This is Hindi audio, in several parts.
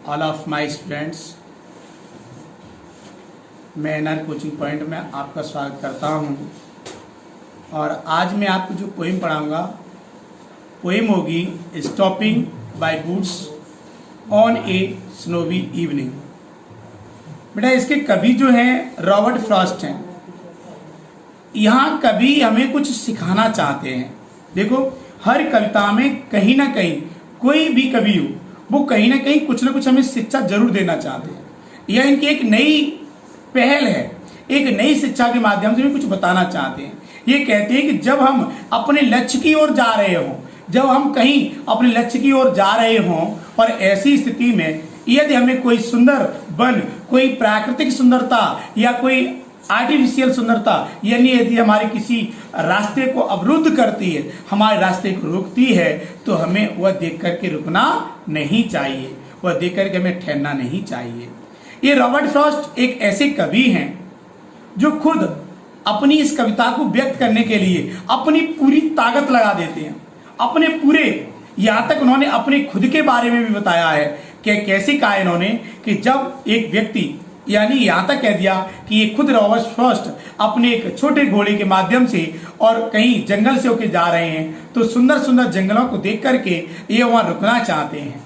ऑल ऑफ माय स्टूडेंट्स, मैं एनआर कोचिंग पॉइंट में आपका स्वागत करता हूं। और आज मैं आपको जो पोइम पढ़ाऊंगा, पोइम होगी stopping by goods on A snowy evening. बेटा इसके कवि जो हैं रॉबर्ट फ्रॉस्ट हैं। यहाँ कवि हमें कुछ सिखाना चाहते हैं। देखो, हर कविता में कहीं ना कहीं कोई भी कवि हो, वो कहीं ना कहीं कुछ ना कुछ हमें शिक्षा जरूर देना चाहते हैं। यह इनकी एक नई पहल है, एक नई शिक्षा के माध्यम से भी कुछ बताना चाहते हैं। ये कहते हैं कि जब हम अपने लक्ष्य की ओर जा रहे हों, जब हम कहीं अपने लक्ष्य की ओर जा रहे हों और ऐसी स्थिति में यदि हमें कोई सुंदर वन, कोई प्राकृतिक सुंदरता या कोई आर्टिफिशियल सुंदरता, यानी यदि हमारे किसी रास्ते को अवरुद्ध करती है, हमारे रास्ते को रोकती है, तो हमें वह देख करके रुकना नहीं चाहिए, वह देख करके हमें ठहरना नहीं चाहिए। ये रॉबर्ट फ्रॉस्ट एक ऐसे कवि हैं जो खुद अपनी इस कविता को व्यक्त करने के लिए अपनी पूरी ताकत लगा देते हैं। अपने पूरे, यहाँ तक उन्होंने अपने खुद के बारे में भी बताया है कि कैसे कहा इन्होंने कि जब एक व्यक्ति, यानी यहाँ तक कह दिया कि ये खुद रॉबर्ट फ्रॉस्ट अपने एक छोटे घोड़े के माध्यम से और कहीं जंगल से होकर जा रहे हैं, तो सुंदर सुंदर जंगलों को देख करके ये वहां रुकना चाहते हैं,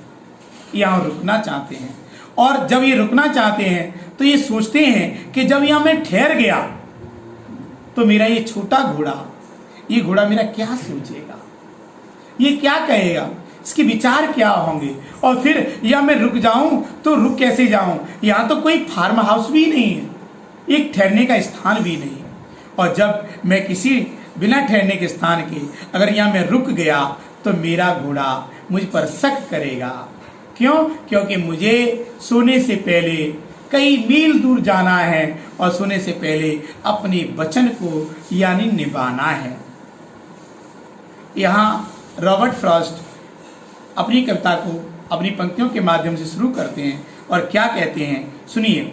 यहाँ रुकना चाहते हैं। और जब ये रुकना चाहते हैं तो ये सोचते हैं कि जब यहाँ मैं ठहर गया तो मेरा ये छोटा घोड़ा, ये घोड़ा मेरा क्या सोचेगा, ये क्या कहेगा, इसके विचार क्या होंगे, और फिर या मैं रुक जाऊं तो रुक कैसे जाऊं, यहां तो कोई फार्म हाउस भी नहीं है, एक ठहरने का स्थान भी नहीं है। और जब मैं किसी बिना ठहरने के स्थान के अगर यहां मैं रुक गया तो मेरा घोड़ा मुझ पर शक करेगा। क्यों? क्योंकि मुझे सोने से पहले कई मील दूर जाना है और सोने से पहले अपने वचन को यानी निभाना है। यहाँ रॉबर्ट फ्रॉस्ट अपनी कविता को अपनी पंक्तियों के माध्यम से शुरू करते हैं और क्या कहते हैं, सुनिए।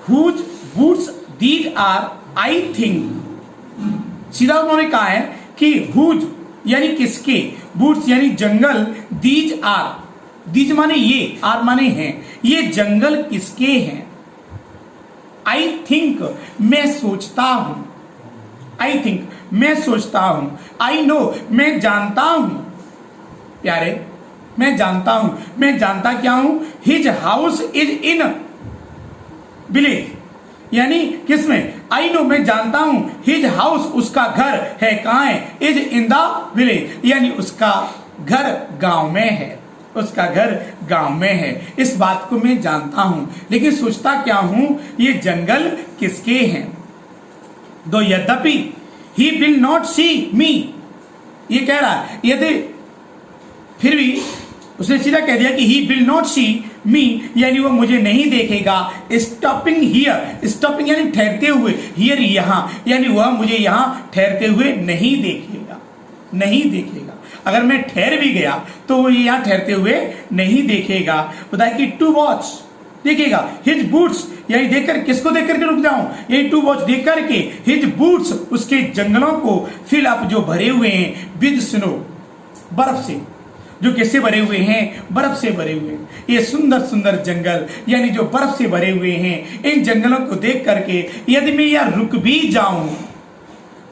Whose boots these are, I think। सीधा उन्होंने कहा है कि whose यानी किसके, boots यानी जंगल, these are, these माने ये, are माने हैं, ये जंगल किसके हैं। I think मैं सोचता हूं, I think मैं सोचता हूं, I know मैं जानता हूं। प्यारे, मैं जानता हूं, मैं जानता क्या हूं, his house is in village, यानी किसमें, आई नो मैं जानता हूं, हिज हाउस उसका घर है, कहां है, इज इन द विलेज, यानी उसका घर गांव में है, उसका घर गांव में है। इस बात को मैं जानता हूं, लेकिन सोचता क्या हूं, ये जंगल किसके हैं। दो यद्यपि ही विल नॉट सी मी, ये कह रहा है, यदि फिर भी उसने सीधा कह दिया कि ही विल नॉट सी मी, यानी वो मुझे नहीं देखेगा। स्टॉपिंग हियर, स्टॉपिंग यानी ठहरते हुए, हियर यहाँ, यानी वह मुझे यहाँ ठहरते हुए नहीं देखेगा, नहीं देखेगा। अगर मैं ठहर भी गया तो वो यहाँ ठहरते हुए नहीं देखेगा। बताए कि टू वॉच देखेगा, हिज बूट्स, यानी देखकर, किसको देख करके रुक जाऊं, यही टू वॉच देख करके, हिज बूट्स उसके जंगलों को, फिल अप जो भरे हुए हैं, विद स्नो बर्फ से, जो किससे भरे हुए हैं, बर्फ से भरे हुए हैं। ये सुंदर सुंदर जंगल यानी जो बर्फ से भरे हुए हैं, इन जंगलों को देख करके यदि मैं यहाँ रुक भी जाऊं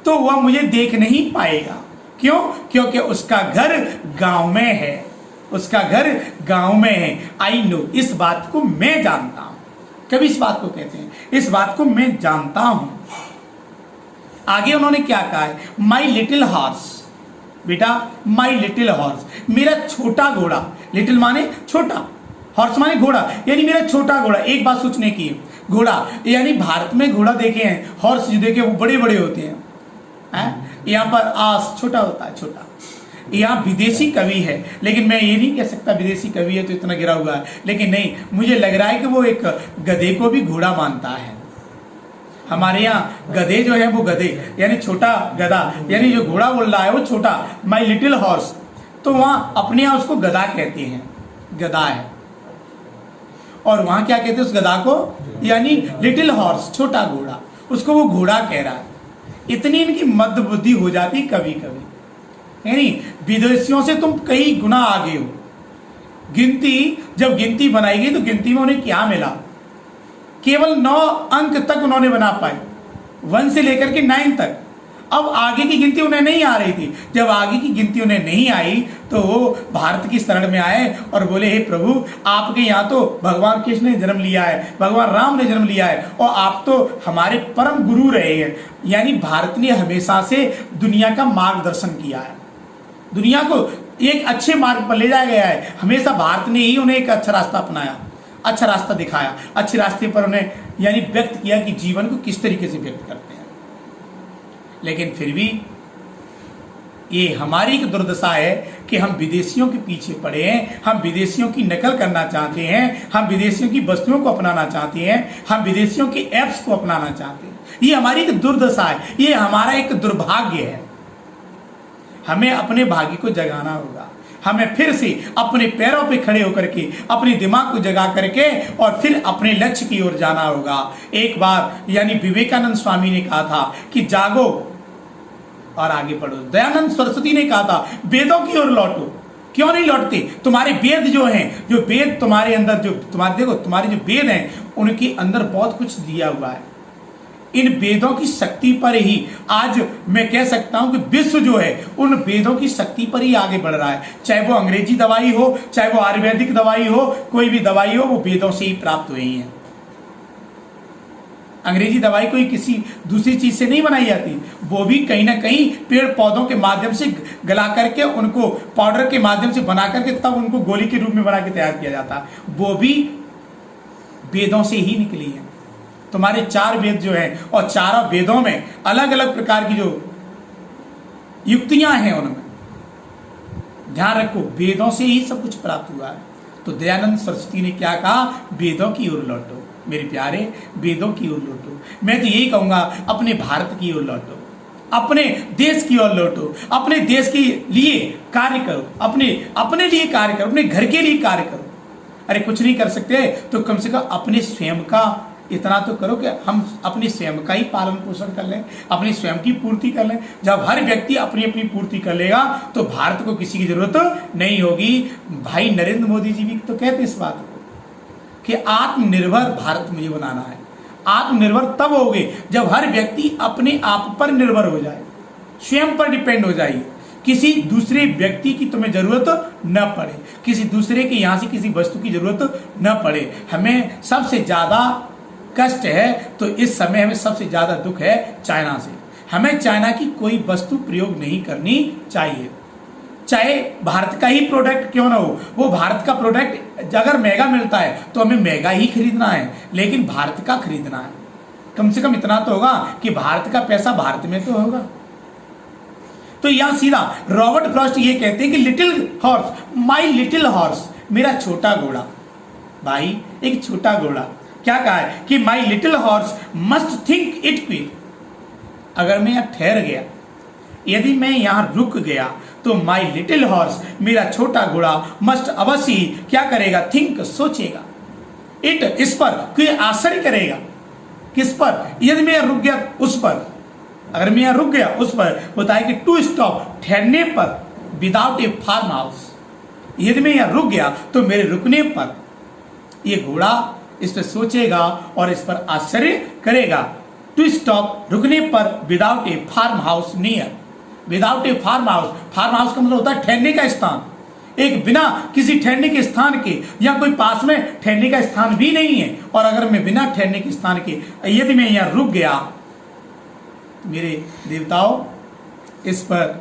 तो वह मुझे देख नहीं पाएगा। क्यों? क्योंकि उसका घर गांव में है, उसका घर गांव में है। आई नो, इस बात को मैं जानता हूं। कभी इस बात को कहते हैं, इस बात को मैं जानता हूं। आगे उन्होंने क्या कहा है, माई लिटिल हॉर्स, बेटा माई लिटिल हॉर्स, मेरा छोटा घोड़ा, लिटिल माने छोटा, हॉर्स माने घोड़ा, यानी मेरा छोटा घोड़ा। एक बात सोचने की, घोड़ा यानी भारत में घोड़ा देखे हैं, हॉर्स जो देखे वो बड़े बड़े होते हैं, यहाँ पर आस छोटा होता है, छोटा। यहाँ विदेशी कवि है, लेकिन मैं ये नहीं कह सकता विदेशी कवि है तो इतना गिरा हुआ है, लेकिन नहीं, मुझे लग रहा है कि वो एक गधे को भी घोड़ा मानता है। हमारे यहाँ गधे जो है वो गधे यानी छोटा गधा, यानी जो घोड़ा बोल रहा है वो छोटा, माई लिटिल हॉर्स, तो वहां अपने यहाँ उसको गधा कहते हैं, गधा है। और वहां क्या कहते हैं उस गधा को, यानी लिटिल हॉर्स, छोटा घोड़ा, उसको वो घोड़ा कह रहा है। इतनी इनकी मद बुद्धि हो जाती कभी कभी, यानी विदेशियों से तुम कई गुना आगे हो। जब गिनती बनाई गई तो गिनती में उन्हें क्या मिला? केवल 9 अंक तक उन्होंने बना पाए, 1 से लेकर के 9 तक। अब आगे की गिनती उन्हें नहीं आ रही थी। जब आगे की गिनती उन्हें नहीं आई तो वो भारत की शरण में आए और बोले, हे प्रभु, आपके यहाँ तो भगवान कृष्ण ने जन्म लिया है, भगवान राम ने जन्म लिया है, और आप तो हमारे परम गुरु रहे हैं। यानी भारत ने हमेशा से दुनिया का मार्गदर्शन किया है, दुनिया को एक अच्छे मार्ग पर ले जाया गया है। हमेशा भारत ने ही उन्हें एक अच्छा रास्ता अपनाया, अच्छा रास्ता दिखाया, अच्छे रास्ते पर उन्हें यानी व्यक्त किया कि जीवन को किस तरीके से व्यक्त करते हैं। लेकिन फिर भी ये हमारी एक दुर्दशा है कि हम विदेशियों के पीछे पड़े हैं, हम विदेशियों की नकल करना चाहते हैं, हम विदेशियों की वस्तुओं को अपनाना चाहते हैं, हम विदेशियों की ऐप्स को अपनाना चाहते हैं। ये हमारी एक दुर्दशा है, ये हमारा एक दुर्भाग्य है। हमें अपने भाग्य को जगाना होगा, हमें फिर से अपने पैरों पे खड़े होकर के अपने दिमाग को जगा करके और फिर अपने लक्ष्य की ओर जाना होगा। एक बार यानी विवेकानंद स्वामी ने कहा था कि जागो और आगे बढ़ो। दयानंद सरस्वती ने कहा था वेदों की ओर लौटो। क्यों नहीं लौटते? तुम्हारे वेद जो हैं, जो वेद तुम्हारे अंदर, जो तुम्हारे देखो तुम्हारे जो वेद हैं उनके अंदर बहुत कुछ दिया हुआ है। इन वेदों की शक्ति पर ही आज मैं कह सकता हूं कि विश्व जो है उन वेदों की शक्ति पर ही आगे बढ़ रहा है। चाहे वो अंग्रेजी दवाई हो, चाहे वो आयुर्वेदिक दवाई हो, कोई भी दवाई हो, वो वेदों से ही प्राप्त हुई है। अंग्रेजी दवाई कोई किसी दूसरी चीज से नहीं बनाई जाती, वो भी कहीं ना कहीं पेड़ पौधों के माध्यम से गला करके उनको पाउडर के माध्यम से बना करके तब उनको गोली के रूप में बना के तैयार किया जाता है। वो भी वेदों से ही निकली है। तुम्हारे 4 वेद जो हैं और चारों वेदों में अलग अलग प्रकार की जो युक्तियां हैं उनमें ध्यान रखो, वेदों से ही सब कुछ प्राप्त हुआ है। तो दयानंद सरस्वती ने क्या कहा? वेदों की ओर लौटो मेरे प्यारे, वेदों की ओर लौटो। मैं तो यही कहूंगा अपने भारत की ओर लौटो, अपने देश की ओर लौटो, अपने देश के लिए कार्य करो, अपने लिए कार्य करो, अपने घर के लिए कार्य करो। अरे कुछ नहीं कर सकते तो कम से कम अपने स्वयं का इतना तो करो कि हम अपने स्वयं का ही पालन पोषण कर लें, अपनी स्वयं की पूर्ति कर लें। जब हर व्यक्ति अपनी अपनी पूर्ति कर लेगा तो भारत को किसी की जरूरत नहीं होगी। भाई नरेंद्र मोदी जी भी तो कहते इस बात को कि आत्मनिर्भर भारत मुझे बनाना है। आत्मनिर्भर तब होगे जब हर व्यक्ति अपने आप पर निर्भर हो जाए, स्वयं पर डिपेंड हो जाए, किसी दूसरे व्यक्ति की तुम्हें जरूरत न पड़े, किसी दूसरे के यहाँ से किसी वस्तु की जरूरत न पड़े। हमें सबसे ज्यादा कष्ट है तो इस समय हमें सबसे ज्यादा दुख है चाइना से। हमें चाइना की कोई वस्तु प्रयोग नहीं करनी चाहिए, चाहे भारत का ही प्रोडक्ट क्यों ना हो। वो भारत का प्रोडक्ट अगर महंगा मिलता है तो हमें महंगा ही खरीदना है, लेकिन भारत का खरीदना है। कम से कम इतना तो होगा कि भारत का पैसा भारत में तो होगा। तो यहां सीधा रॉबर्ट फ्रॉस्ट ये कहते हैं कि little horse, my little horse, मेरा छोटा घोड़ा। भाई एक छोटा घोड़ा क्या कहा है कि my little horse must think it quick. अगर मैं यहां ठहर गया, यदि मैं यहां रुक गया तो माई लिटिल हॉर्स, मेरा छोटा घोड़ा, मस्ट अवश्य ही क्या करेगा? थिंक, सोचेगा। इट, इस पर कोई आश्चर्य करेगा। किस पर? यदि मैं रुक गया उस पर, अगर मैं रुक गया उस पर, बताए कि टू स्टॉप, ठहरने पर, विदाउट ए फार्म हाउस। यदि मैं यहां रुक गया तो मेरे रुकने पर ये घोड़ा इस पर सोचेगा और इस पर आश्चर्य करेगा। टू स्टॉप, रुकने पर, without a farm house near, without a farm house. Farm house का मतलब होता है ठहरने का स्थान। एक बिना किसी ठहरने के स्थान के, या कोई पास में ठहरने का स्थान भी नहीं है, और अगर मैं बिना ठहरने के स्थान के यदि मैं यहाँ रुक गया, मेरे देवताओं, इस पर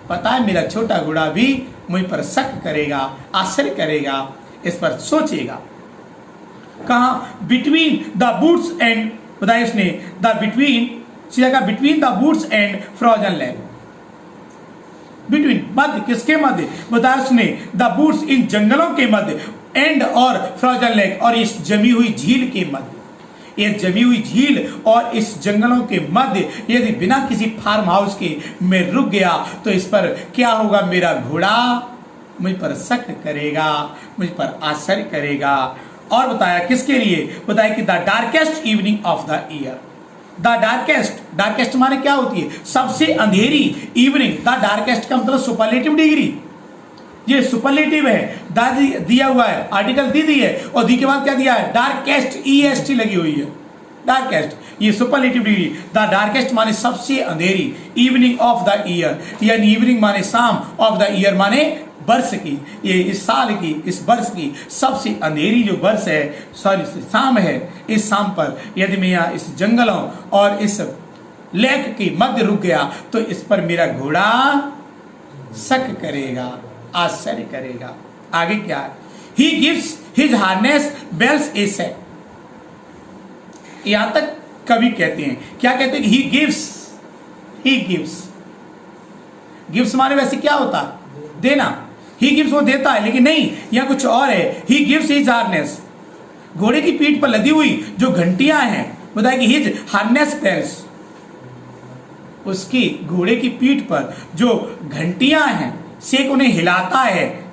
पता है मेरा छोटा घोड़ा भी मुझ पर शक करेगा, आश्चर्य करेगा, इस पर सोचेगा। कहा? बिटवीन द बूट्स एंड, बताया उसने, the between the boots and frozen land. Between, मध्य, किसके मध्य? बताया उसने, द बूट्स, इन जंगलों के मध्य, एंड और फ्रोजन लेक, और इस जमी हुई झील के मध्य। ये जमी हुई झील और इस जंगलों के मध्य यदि बिना किसी फार्म हाउस के मैं रुक गया तो इस पर क्या होगा? मेरा घोड़ा मुझ पर शक करेगा, मुझ पर आश्चर्य करेगा। और बताया किसके लिए? बताया कि the darkest evening of the year. The darkest, darkest माने क्या होती है? सबसे अंधेरी। इवनिंग, द डार्केस्ट का मतलब सुपरलेटिव डिग्री। ये सुपरलेटिव है, दिया हुआ है, आर्टिकल दी है और दी के बाद क्या दिया है, डार्केस्ट, EST लगी हुई है, डार्केस्ट, ये सुपरलेटिव डिग्री। द डार्केस्ट माने सबसे अंधेरी, इवनिंग ऑफ द ईयर, यानी इवनिंग माने शाम, ऑफ द ईयर माने वर्ष की, ये इस साल की, इस वर्ष की सबसे अंधेरी जो वर्ष है, सॉरी शाम है, इस शाम पर यदि मैं यहाँ इस जंगलों और इस लेक के मध्य रुक गया तो इस पर मेरा घोड़ा शक करेगा, आश्चर्य करेगा। आगे क्या है, he gives his harness bells a shake. यहां तक कवि कहते हैं, क्या कहते हैं, ही गिव्स गिव्स माने वैसे क्या होता, देना, ही गिव्स वो देता है, लेकिन नहीं, यह कुछ और है। ही गिव्स हिज हार्नेस, घोड़े की पीठ पर लदी हुई जो घंटियां हैं, बताया कि हिज हार्नेस बेल्स, उसकी घोड़े की पीठ पर जो घंटियां हैं, सेक उन्हें हिलाता है,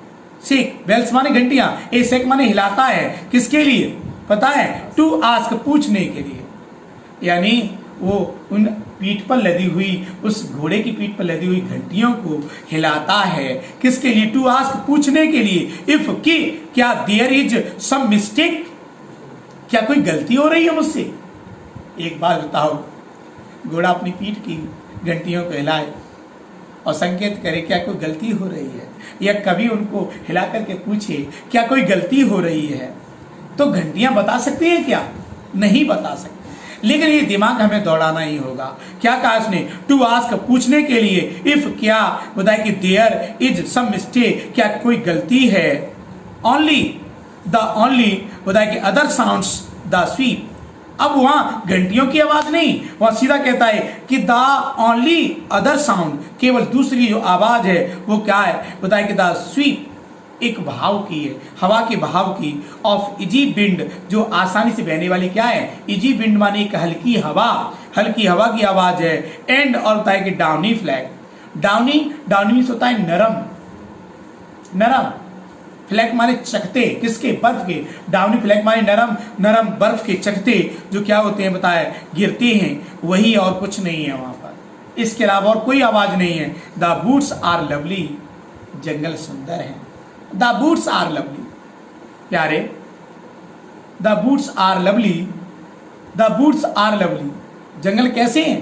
सेक बेल्स माने घंटियां, ए सेक माने हिलाता है, किसके लिए पता है, टू आस्क, पूछने के लिए, यानी वो उन पीठ पर लदी हुई, उस घोड़े की पीठ पर लदी हुई घंटियों को हिलाता है, किसके लिए, टू आस्क, पूछने के लिए, इफ कि क्या देयर इज सम मिस्टेक, क्या कोई गलती हो रही है मुझसे। एक बात बताओ, घोड़ा अपनी पीठ की घंटियों को हिलाए और संकेत करे क्या कोई गलती हो रही है, या कभी उनको हिला करके पूछे क्या कोई गलती हो रही है, तो घंटियां बता सकती हैं क्या, नहीं बता सकती। लेकिन ये दिमाग हमें दौड़ाना ही होगा। क्या कहा उसने, टू आस्क, पूछने के लिए, इफ क्या बताए कि देयर इज सम मिस्टेक, क्या कोई गलती है, ओनली बताए कि अदर साउंड्स द स्वीप। अब वहां घंटियों की आवाज नहीं, वहां सीधा कहता है कि द ओनली अदर साउंड, केवल दूसरी जो आवाज है वो क्या है, बताए कि द स्वीप, एक भाव की है, हवा के भाव की, ऑफ इजी विंड, जो आसानी से बहने वाली क्या है, इजी विंड माने एक हल्की हवा की आवाज है, एंड और बताए कि डाउनी फ्लैग, डाउनी मीन्स होता है नरम, फ्लैग माने चकते, किसके, बर्फ के, डाउनी फ्लैग माने नरम बर्फ के चकते जो क्या होते हैं बताए, गिरते हैं, वही और कुछ नहीं है वहां पर, इसके अलावा और कोई आवाज नहीं है। द बूट्स आर लवली, जंगल सुंदर है, द बूट्स आर लवली, प्यारे, द बूट्स आर लवली, जंगल कैसे हैं,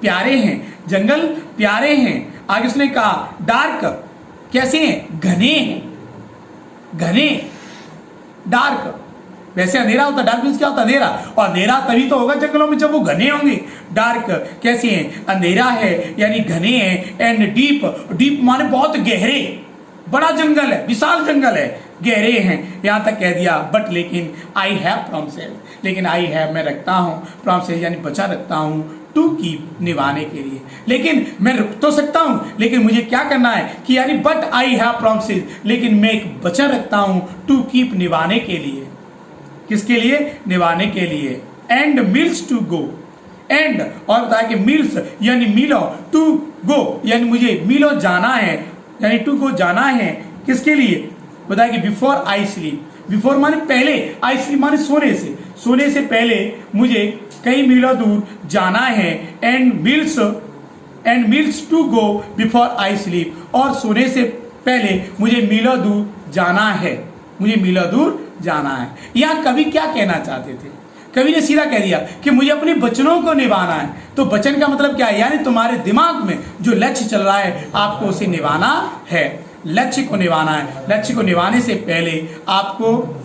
प्यारे हैं, जंगल प्यारे हैं। आगे उसने कहा डार्क, कैसे हैं, घने, डार्क, वैसे अंधेरा होता, डार्क मीन्स क्या होता, अंधेरा, और अंधेरा तभी तो होगा जंगलों में जब वो घने होंगे। डार्क कैसे हैं, अंधेरा है यानी घने हैं, एंड डीप माने बहुत गहरे, बड़ा जंगल है, विशाल जंगल है, गहरे हैं, यहां तक कह दिया। बट लेकिन आई हैव प्रॉमिसेस, लेकिन आई हैव मैं रखता हूँ, प्रॉमिसेस यानी बचा रखता हूँ, टू कीप निभाने के लिए, लेकिन मैं रुक तो सकता हूं, लेकिन मुझे क्या करना है कि यानी बट आई हैव प्रॉमिसेस, लेकिन मैं एक वचन रखता हूं टू कीप निभाने के लिए, किसके लिए, निभाने के लिए। And miles to go, and और बताया कि मील्स यानी मीलो, टू गो यानी मुझे मीलो जाना है, यानी टू गो जाना है, किसके लिए बताया कि बिफोर आई स्लीप, बिफोर माने पहले, आई स्लीप माने सोने से पहले मुझे कई मीलों दूर जाना है, and miles to go before I sleep, और सोने से पहले मुझे मीलों दूर जाना है, यहाँ कवि क्या कहना चाहते थे, कवि ने सीधा कह दिया कि मुझे अपने वचनों को निभाना है। तो वचन का मतलब क्या है, यानी तुम्हारे दिमाग में जो लक्ष्य चल रहा है आपको उसे निभाना है, लक्ष्य को निभाना है। लक्ष्य को निभाने से पहले आपको,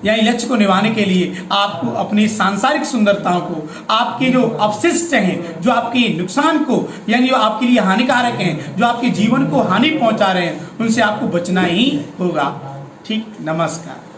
यानी लक्ष्य को निभाने के लिए आपको अपनी सांसारिक सुंदरताओं को, आपके जो अवशिष्ट हैं, जो आपके नुकसान को, यानी जो आपके लिए हानिकारक हैं, जो आपके जीवन को हानि पहुंचा रहे हैं, उनसे आपको बचना ही होगा। ठीक, नमस्कार।